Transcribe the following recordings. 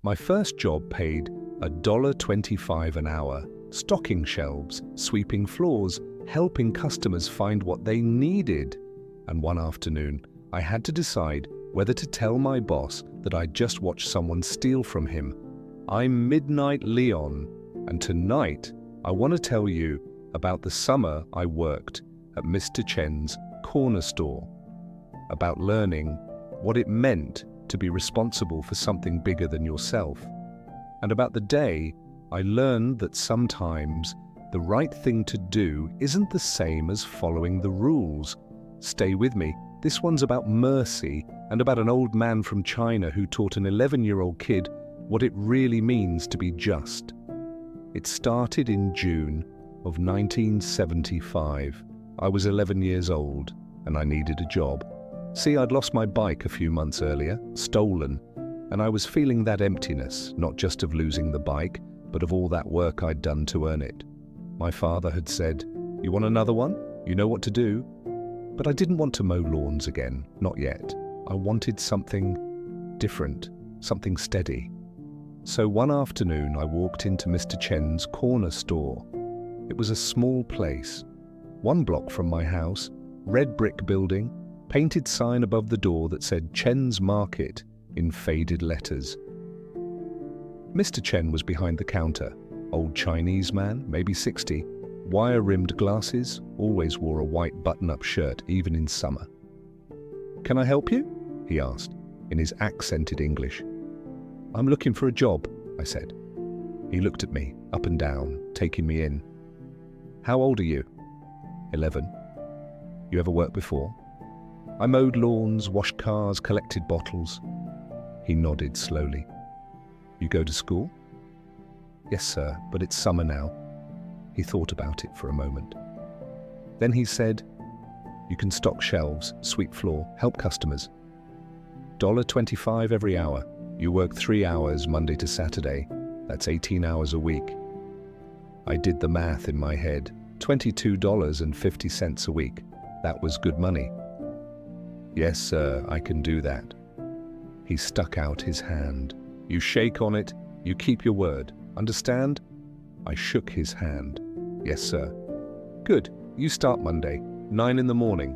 My first job paid $1.25 an hour, stocking shelves, sweeping floors, helping customers find what they needed. And one afternoon, I had to decide whether to tell my boss that I'd just watched someone steal from him. I'm Midnight Leon, and tonight I want to tell you about the summer I worked at Mr. Chen's corner store, about learning what it meant to be responsible for something bigger than yourself, and about the day I learned that sometimes the right thing to do isn't the same as following the rules. Stay with me. This one's about mercy and about an old man from China who taught an 11-year-old kid what it really means to be just. It started in June of 1975. I was 11 years old and I needed a job. See, I'd lost my bike a few months earlier, stolen, and I was feeling that emptiness, not just of losing the bike, but of all that work I'd done to earn it. My father had said, "You want another one? You know what to do." But I didn't want to mow lawns again, not yet. I wanted something different, something steady. So one afternoon I walked into Mr. Chen's corner store. It was a small place, 1 block from my house, red brick building, painted sign above the door that said Chen's Market in faded letters. Mr. Chen was behind the counter, old Chinese man, maybe 60, wire-rimmed glasses, always wore a white button-up shirt, even in summer. "Can I help you?" he asked, in his accented English. "I'm looking for a job," I said. He looked at me, up and down, taking me in. "How old are you?" 11. "You ever worked before?" "I mowed lawns, washed cars, collected bottles." He nodded slowly. "You go to school?" "Yes, sir, but it's summer now." He thought about it for a moment. Then he said, "You can stock shelves, sweep floor, help customers. $1.25 every hour. You work 3 hours Monday to Saturday. That's 18 hours a week." I did the math in my head. $22.50 a week. That was good money. "Yes, sir, I can do that." He stuck out his hand. "You shake on it, you keep your word. Understand?" I shook his hand. "Yes, sir." "Good. You start Monday, 9 in the morning."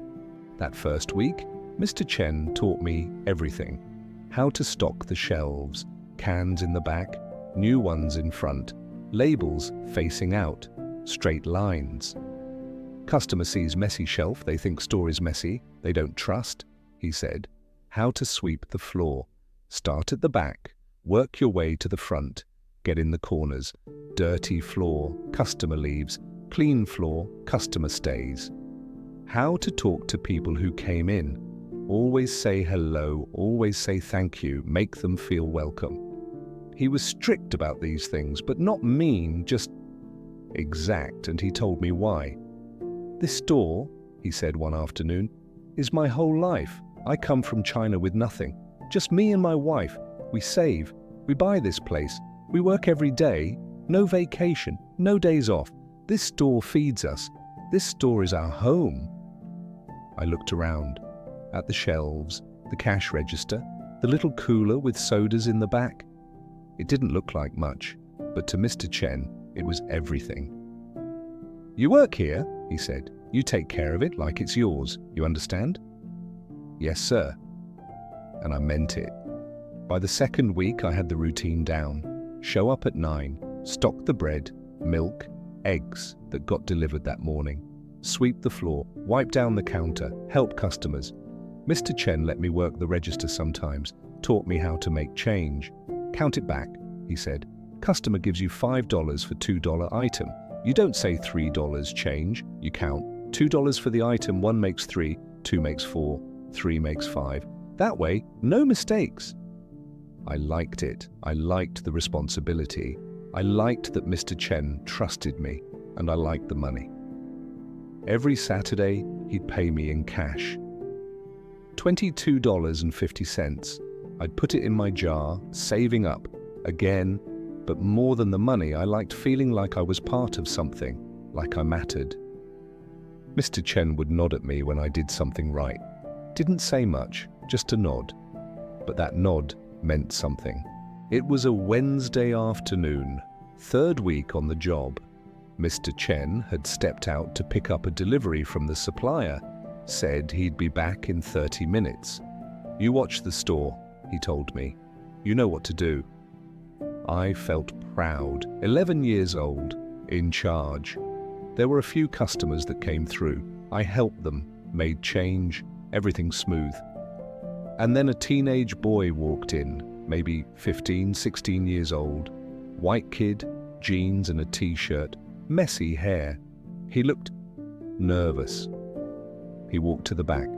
That first week, Mr. Chen taught me everything. How to stock the shelves, cans in the back, new ones in front, labels facing out, straight lines. "Customer sees messy shelf, they think store is messy, they don't trust," he said. How to sweep the floor. Start at the back, work your way to the front, get in the corners. Dirty floor, customer leaves. Clean floor, customer stays. How to talk to people who came in. Always say hello, always say thank you, make them feel welcome. He was strict about these things, but not mean, just exact, and he told me why. "This store," he said one afternoon, "is my whole life. I come from China with nothing. Just me and my wife. We save. We buy this place. We work every day. No vacation. No days off. This store feeds us. This store is our home." I looked around. At the shelves, the cash register, the little cooler with sodas in the back. It didn't look like much, but to Mr. Chen, it was everything. "You work here," he said. "You take care of it like it's yours. You understand?" "Yes, sir." And I meant it. By the second week, I had the routine down. Show up at 9, stock the bread, milk, eggs that got delivered that morning, sweep the floor, wipe down the counter, help customers. Mr. Chen let me work the register sometimes, taught me how to make change. "Count it back," he said. "Customer gives you $5 for $2 item. You don't say $3 change, you count. $2 for the item, 1 makes 3, 2 makes 4, 3 makes 5. That way, no mistakes." I liked it. I liked the responsibility. I liked that Mr. Chen trusted me, and I liked the money. Every Saturday, he'd pay me in cash. $22.50. I'd put it in my jar, saving up. Again, but more than the money, I liked feeling like I was part of something, like I mattered. Mr. Chen would nod at me when I did something right. Didn't say much, just a nod. But that nod meant something. It was a Wednesday afternoon, third week on the job. Mr. Chen had stepped out to pick up a delivery from the supplier, said he'd be back in 30 minutes. "You watch the store," he told me. "You know what to do." I felt proud, 11 years old, in charge. There were a few customers that came through. I helped them, made change, everything smooth. And then a teenage boy walked in, maybe 15, 16 years old. White kid, jeans and a t-shirt, messy hair. He looked nervous. He walked to the back,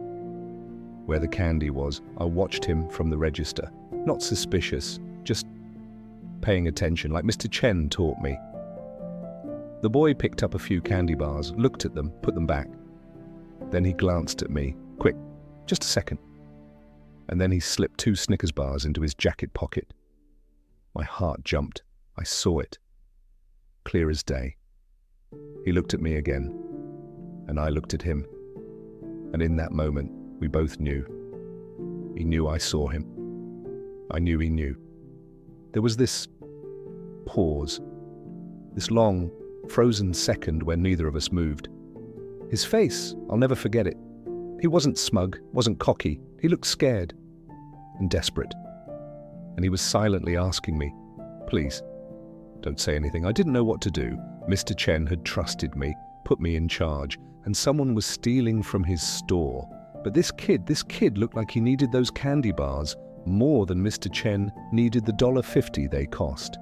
where the candy was. I watched him from the register. Not suspicious, just paying attention, like Mr. Chen taught me. The boy picked up a few candy bars, looked at them, put them back. Then he glanced at me. "Quick, just a second." And then he slipped 2 Snickers bars into his jacket pocket. My heart jumped. I saw it. Clear as day. He looked at me again, and I looked at him. And in that moment, we both knew. He knew I saw him. I knew he knew. There was this pause, this long, frozen second when neither of us moved. His face, I'll never forget it. He wasn't smug, wasn't cocky. He looked scared and desperate. And he was silently asking me, "Please, don't say anything." I didn't know what to do. Mr. Chen had trusted me, put me in charge, and someone was stealing from his store. But this kid looked like he needed those candy bars more than Mr. Chen needed the $1.50 they cost.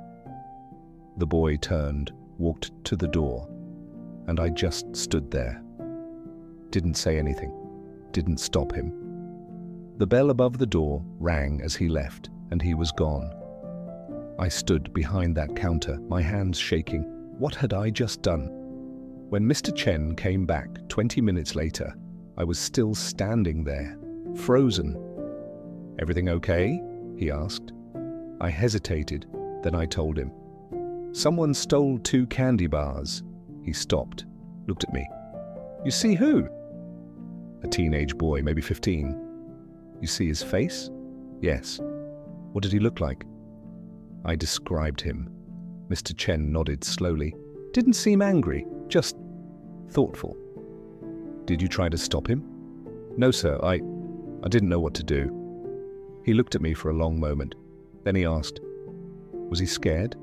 The boy turned, walked to the door, and I just stood there. Didn't say anything, didn't stop him. The bell above the door rang as he left, and he was gone. I stood behind that counter, my hands shaking. What had I just done? When Mr. Chen came back 20 minutes later, I was still standing there, frozen. "Everything okay?" he asked. I hesitated, then I told him. "Someone stole 2 candy bars." He stopped, looked at me. "You see who?" "A teenage boy, maybe 15. "You see his face?" "Yes." "What did he look like?" I described him. Mr. Chen nodded slowly. "Didn't seem angry, just thoughtful." "Did you try to stop him?" "No, sir, I didn't know what to do." He looked at me for a long moment. Then he asked, "Was he scared?"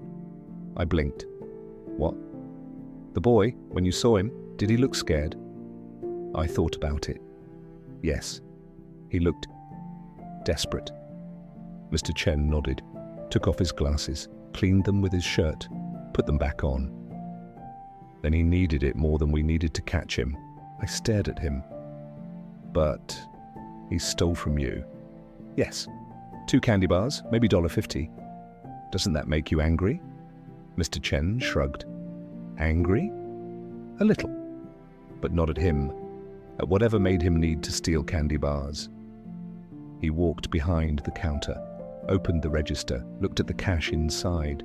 I blinked. "What?" "The boy, when you saw him, did he look scared?" I thought about it. Yes, he looked desperate. Mr. Chen nodded, took off his glasses, cleaned them with his shirt, put them back on. Then he needed it more than we needed to catch him. I stared at him. "But he stole from you." "Yes. 2 candy bars, maybe $1.50. Doesn't that make you angry?" Mr. Chen shrugged. "Angry? A little. But not at him. At whatever made him need to steal candy bars." He walked behind the counter, opened the register, looked at the cash inside.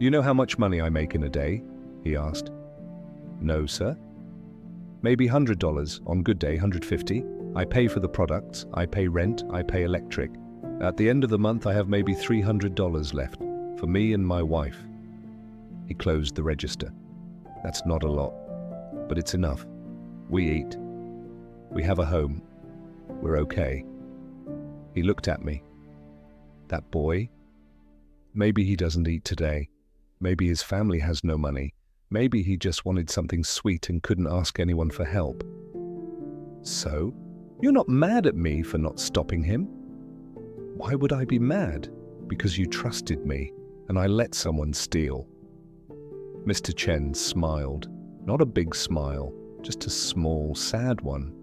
"You know how much money I make in a day?" he asked. "No, sir." "Maybe $100, on good day $150. I pay for the products, I pay rent, I pay electric. At the end of the month I have maybe $300 left, for me and my wife." He closed the register. "That's not a lot, but it's enough. We eat. We have a home. We're okay." He looked at me. That boy? Maybe he doesn't eat today. Maybe his family has no money. Maybe he just wanted something sweet and couldn't ask anyone for help. "So, you're not mad at me for not stopping him?" "Why would I be mad? Because you trusted me, and I let someone steal." Mr. Chen smiled. Not a big smile, just a small, sad one.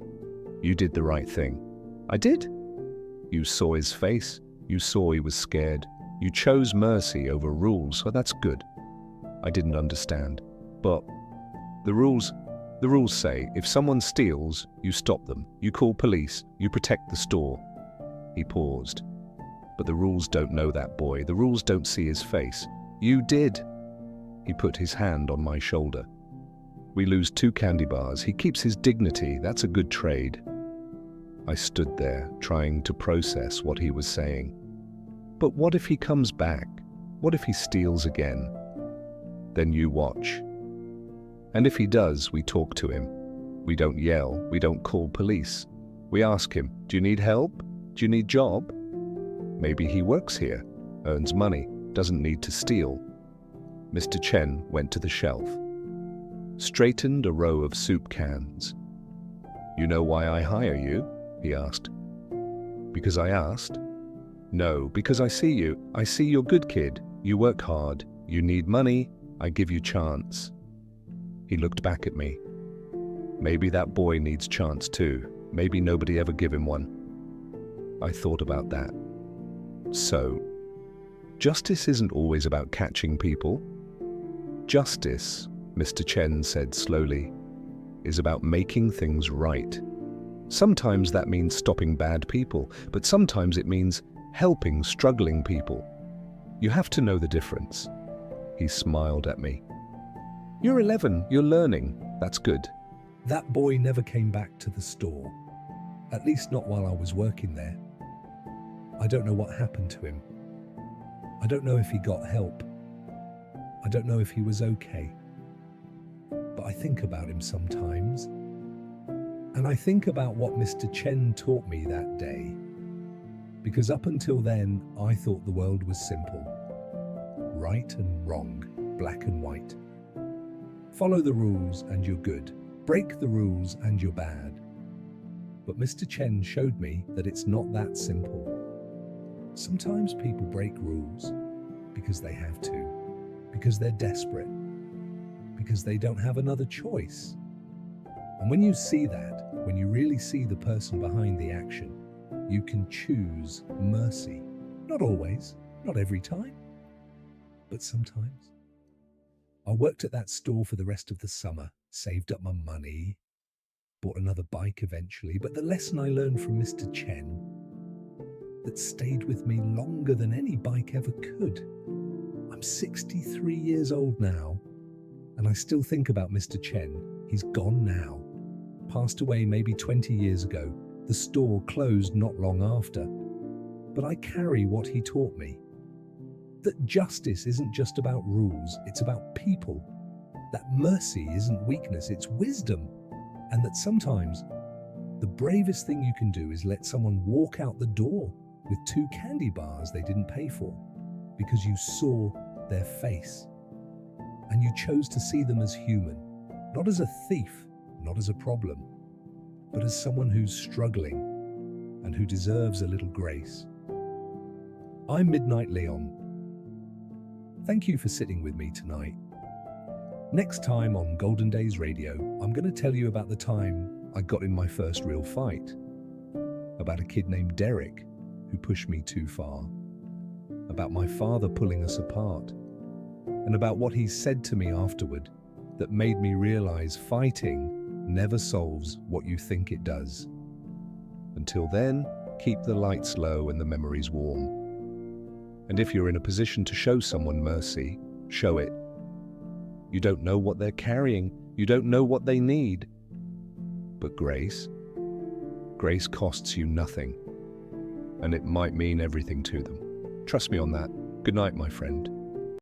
"You did the right thing." "I did?" "You saw his face. You saw he was scared. You chose mercy over rules, so that's good." I didn't understand. "But the rules say if someone steals, you stop them. You call police. You protect the store." He paused. "But the rules don't know that boy. The rules don't see his face. You did." He put his hand on my shoulder. "We lose 2 candy bars. He keeps his dignity. That's a good trade." I stood there, trying to process what he was saying. But what if he comes back? What if he steals again? Then you watch. And if he does, we talk to him. We don't yell, we don't call police. We ask him, do you need help? Do you need job? Maybe he works here, earns money, doesn't need to steal. Mr. Chen went to the shelf, straightened a row of soup cans. You know why I hire you? He asked. Because I asked? No, because I see you. I see you're good kid. You work hard. You need money. I give you chance. He looked back at me. Maybe that boy needs chance too. Maybe nobody ever give him one. I thought about that. So, justice isn't always about catching people. Justice, Mr. Chen said slowly, is about making things right. Sometimes that means stopping bad people, but sometimes it means helping struggling people. You have to know the difference. He smiled at me. You're 11, you're learning. That's good. That boy never came back to the store. At least not while I was working there. I don't know what happened to him. I don't know if he got help. I don't know if he was okay. But I think about him sometimes. And I think about what Mr. Chen taught me that day. Because up until then, I thought the world was simple. Right and wrong, black and white. Follow the rules and you're good. Break the rules and you're bad. But Mr. Chen showed me that it's not that simple. Sometimes people break rules because they have to, because they're desperate, because they don't have another choice. And when you see that, when you really see the person behind the action, you can choose mercy. Not always, not every time, but sometimes. I worked at that store for the rest of the summer, saved up my money, bought another bike eventually, but the lesson I learned from Mr. Chen that stayed with me longer than any bike ever could. I'm 63 years old now, and I still think about Mr. Chen. He's gone now. Passed away maybe 20 years ago. The store closed not long after. But I carry what he taught me. That justice isn't just about rules, it's about people. That mercy isn't weakness, it's wisdom. And that sometimes the bravest thing you can do is let someone walk out the door with 2 candy bars they didn't pay for because you saw their face and you chose to see them as human, not as a thief, not as a problem, but as someone who's struggling and who deserves a little grace. I'm Midnight Leon. Thank you for sitting with me tonight. Next time on Golden Days Radio, I'm going to tell you about the time I got in my first real fight, about a kid named Derek who pushed me too far, about my father pulling us apart, and about what he said to me afterward that made me realize fighting never solves what you think it does. Until then, keep the lights low and the memories warm. And if you're in a position to show someone mercy, show it. You don't know what they're carrying, you don't know what they need. But grace costs you nothing. And it might mean everything to them. Trust me on that. Good night, my friend.